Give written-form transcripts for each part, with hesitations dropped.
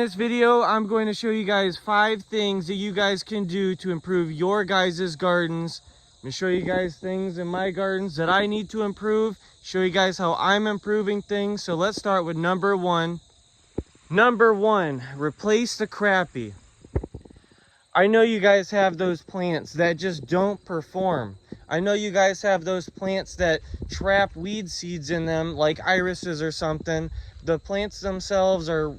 this video, I'm going to show you guys 5 things that you guys can do to improve your guys' gardens. I'm going to show you guys things in my gardens that I need to improve, show you guys how I'm improving things. So let's start with number 1. Number 1, replace the crappy. I know you guys have those plants that just don't perform. I know you guys have those plants that trap weed seeds in them, like irises or something. The plants themselves are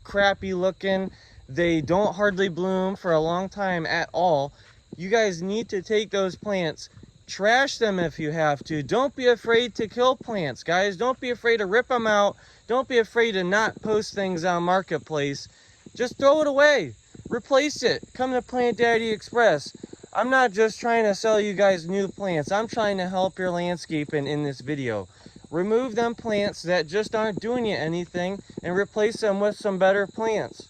crappy looking. They don't hardly bloom for a long time at all. You guys need to take those plants, trash them if you have to. Don't be afraid to kill plants, guys. Don't be afraid to rip them out. Don't be afraid to not post things on Marketplace. Just throw it away. Replace it. Come to Plant Daddy Express. I'm not just trying to sell you guys new plants. I'm trying to help your landscaping in this video. Remove them plants that just aren't doing you anything and replace them with some better plants.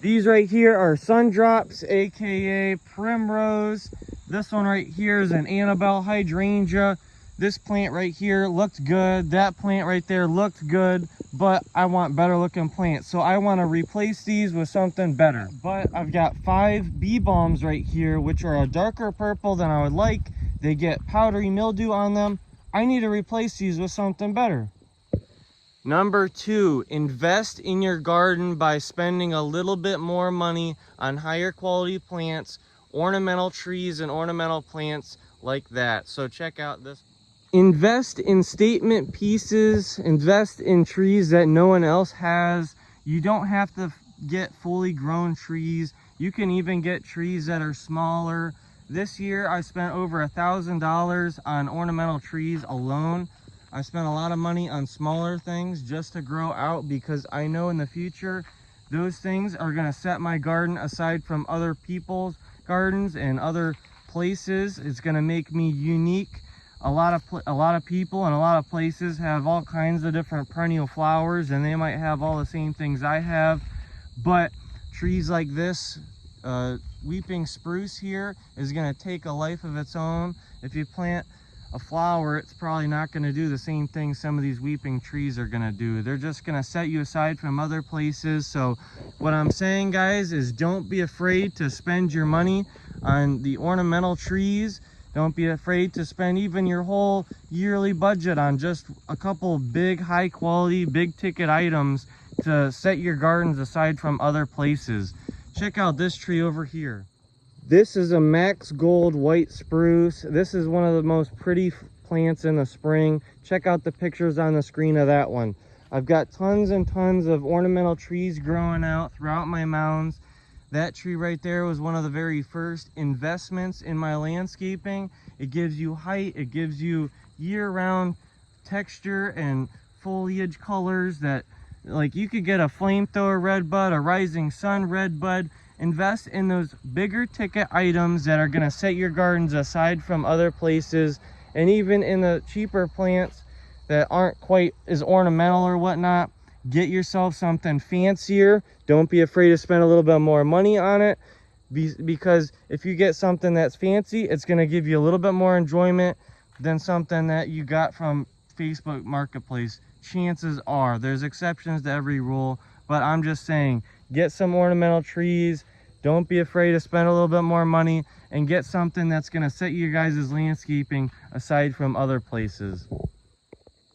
These right here are sun drops, aka primrose. This one right here is an Annabelle hydrangea. This plant right here looked good. That plant right there looked good, but I want better looking plants. So I want to replace these with something better. But I've got 5 bee balms right here, which are a darker purple than I would like. They get powdery mildew on them. I need to replace these with something better. Number 2, invest in your garden by spending a little bit more money on higher quality plants, ornamental trees and ornamental plants like that. So check out this. Invest in statement pieces, invest in trees that no one else has. You don't have to get fully grown trees. You can even get trees that are smaller. This year I spent over $1,000 on ornamental trees alone. I spent a lot of money on smaller things just to grow out, because I know in the future those things are going to set my garden aside from other people's gardens and other places. It's going to make me unique. A lot of people and a lot of places have all kinds of different perennial flowers, and they might have all the same things I have, but trees like this weeping spruce here is going to take a life of its own. If you plant a flower, it's probably not going to do the same thing some of these weeping trees are going to do. They're just going to set you aside from other places. So what I'm saying, guys, is don't be afraid to spend your money on the ornamental trees. Don't be afraid to spend even your whole yearly budget on just a couple big, high quality, big ticket items to set your gardens aside from other places. Check out this tree over here. This is a Max Gold white spruce. This is one of the most pretty plants in the spring. Check out the pictures on the screen of that one. I've got tons and tons of ornamental trees growing out throughout my mounds. That tree right there was one of the very first investments in my landscaping. It gives you height, it gives you year-round texture and foliage colors that, like, you could get a flamethrower redbud, a rising sun redbud. Invest in those bigger ticket items that are going to set your gardens aside from other places, and even in the cheaper plants that aren't quite as ornamental or whatnot. Get yourself something fancier. Don't be afraid to spend a little bit more money on it, because if you get something that's fancy, it's going to give you a little bit more enjoyment than something that you got from Facebook Marketplace. Chances are, there's exceptions to every rule, but I'm just saying, get some ornamental trees. Don't be afraid to spend a little bit more money and get something that's going to set your guys' landscaping aside from other places.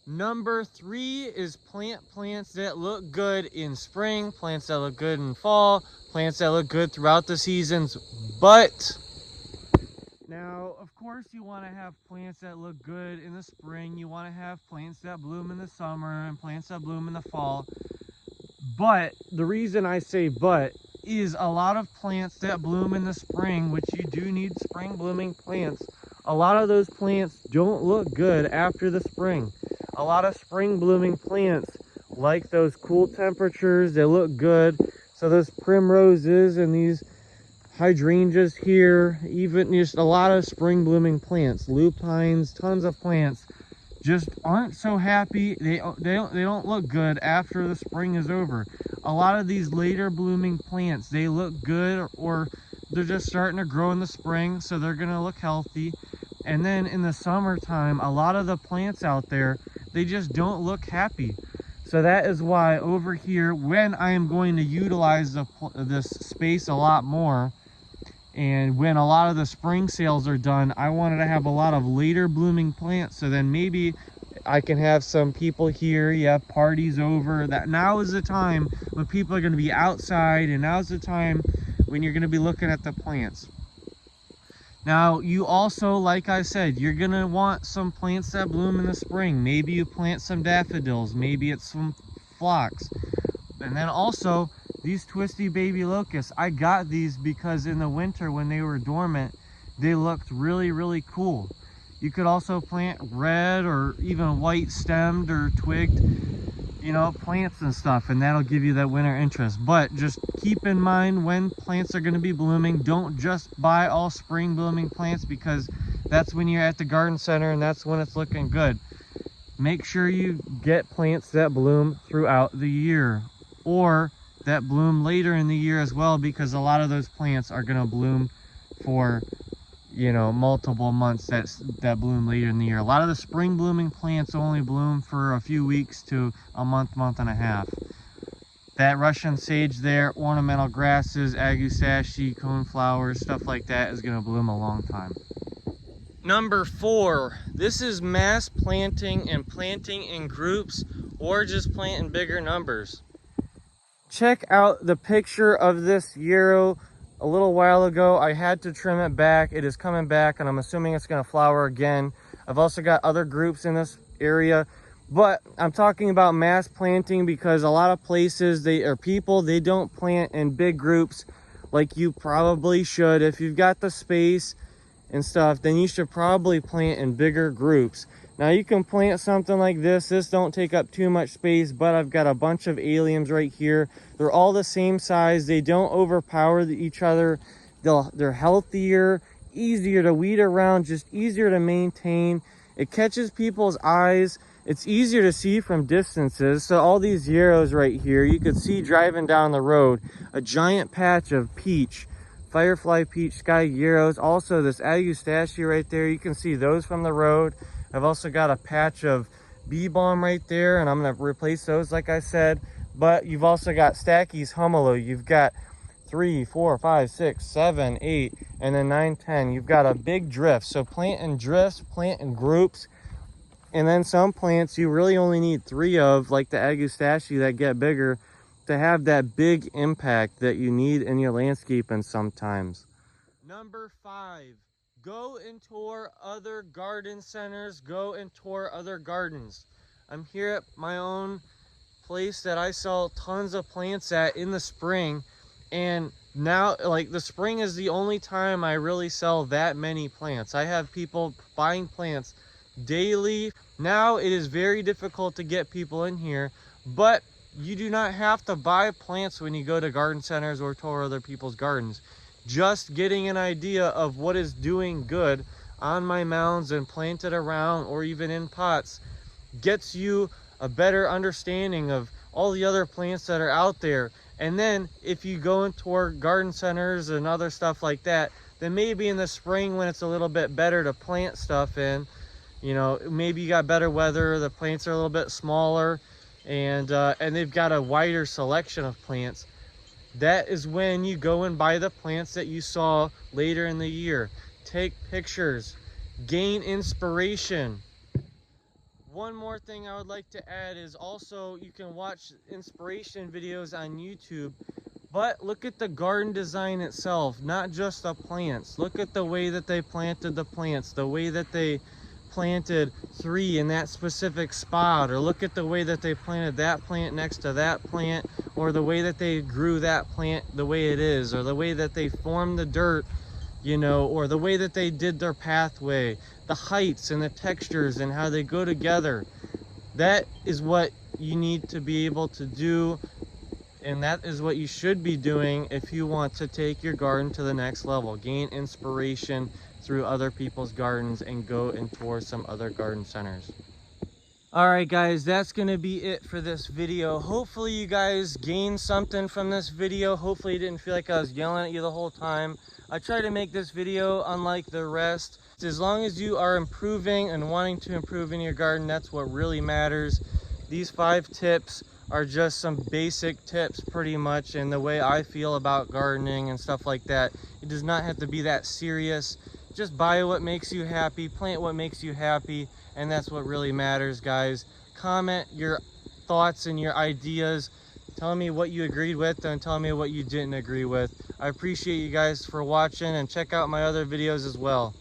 Number 3 is plant plants that look good in spring, plants that look good in fall, plants that look good throughout the seasons. But now, of course, you want to have plants that look good in the spring. You want to have plants that bloom in the summer and plants that bloom in the fall. But the reason I say but is a lot of plants that bloom in the spring, which you do need spring blooming plants, a lot of those plants don't look good after the spring. A lot of spring blooming plants like those cool temperatures, they look good. So those primroses and these hydrangeas here, even just a lot of spring blooming plants, lupines, tons of plants just aren't so happy. They don't look good after the spring is over. A lot of these later blooming plants, they look good, or they're just starting to grow in the spring, so they're gonna look healthy. And then in the summertime, a lot of the plants out there, they just don't look happy. So that is why over here, when I am going to utilize this space a lot more, and when a lot of the spring sales are done, I wanted to have a lot of later blooming plants. So then maybe I can have some people here, you have parties over. That now is the time when people are going to be outside, and now's the time when you're going to be looking at the plants. Now, you also, like I said, you're going to want some plants that bloom in the spring. Maybe you plant some daffodils, maybe it's some phlox. And then also, these twisty baby locusts, I got these because in the winter when they were dormant, they looked really, really cool. You could also plant red or even white stemmed or twigged, you know, plants and stuff, and that'll give you that winter interest. But just keep in mind when plants are going to be blooming. Don't just buy all spring blooming plants, because that's when you're at the garden center and that's when it's looking good. Make sure you get plants that bloom throughout the year, or that bloom later in the year as well, because a lot of those plants are going to bloom for, you know, multiple months that bloom later in the year. A lot of the spring blooming plants only bloom for a few weeks to a month, month and a half. That Russian sage there, ornamental grasses, agusashi, coneflowers, stuff like that is going to bloom a long time. Number 4, this is mass planting and planting in groups, or just plant in bigger numbers. Check out the picture of this yarrow. A little while ago, I had to trim it back. It is coming back, and I'm assuming it's going to flower again. I've also got other groups in this area, but I'm talking about mass planting because a lot of places, they don't plant in big groups like you probably should. If you've got the space and stuff, then you should probably plant in bigger groups. Now you can plant something like this. This don't take up too much space, but I've got a bunch of alliums right here. They're all the same size. They don't overpower each other. They're healthier, easier to weed around, just easier to maintain. It catches people's eyes. It's easier to see from distances. So all these yarrows right here, you could see driving down the road, a giant patch of peach, firefly peach, sky yarrows. Also this agusashi right there, you can see those from the road. I've also got a patch of bee balm right there, and I'm going to replace those like I said. But you've also got Stacky's Humalo. You've got 3, 4, 5, 6, 7, 8, and then 9, 10. You've got a big drift. So plant in drifts, plant in groups. And then some plants you really only need 3 of, like the agusashi that get bigger, to have that big impact that you need in your landscaping sometimes. Number 5. Go and tour other garden centers, go and tour other gardens. I'm here at my own place that I sell tons of plants at in the spring, and now, like, the spring is the only time I really sell that many plants. I have people buying plants daily. Now it is very difficult to get people in here, but you do not have to buy plants when you go to garden centers or tour other people's gardens. Just getting an idea of what is doing good on my mounds and planted around or even in pots gets you a better understanding of all the other plants that are out there. And then if you go and tour garden centers and other stuff like that, then maybe in the spring when it's a little bit better to plant stuff in, you know, maybe you got better weather, the plants are a little bit smaller, and they've got a wider selection of plants. That is when you go and buy the plants that you saw later in the year. Take pictures, gain inspiration. One more thing I would like to add is also you can watch inspiration videos on YouTube, but look at the garden design itself, not just the plants. Look at the way that they planted the plants, the way that they planted 3 in that specific spot, or look at the way that they planted that plant next to that plant, or the way that they grew that plant the way it is, or the way that they formed the dirt, you know, or the way that they did their pathway, the heights and the textures and how they go together. That is what you need to be able to do, and that is what you should be doing if you want to take your garden to the next level. Gain inspiration through other people's gardens and go and tour some other garden centers. Alright guys, that's going to be it for this video. Hopefully you guys gained something from this video. Hopefully you didn't feel like I was yelling at you the whole time. I try to make this video unlike the rest. As long as you are improving and wanting to improve in your garden, that's what really matters. These 5 tips are just some basic tips pretty much, and the way I feel about gardening and stuff like that. It does not have to be that serious. Just buy what makes you happy, plant what makes you happy, and that's what really matters, guys. Comment your thoughts and your ideas. Tell me what you agreed with and tell me what you didn't agree with. I appreciate you guys for watching, and check out my other videos as well.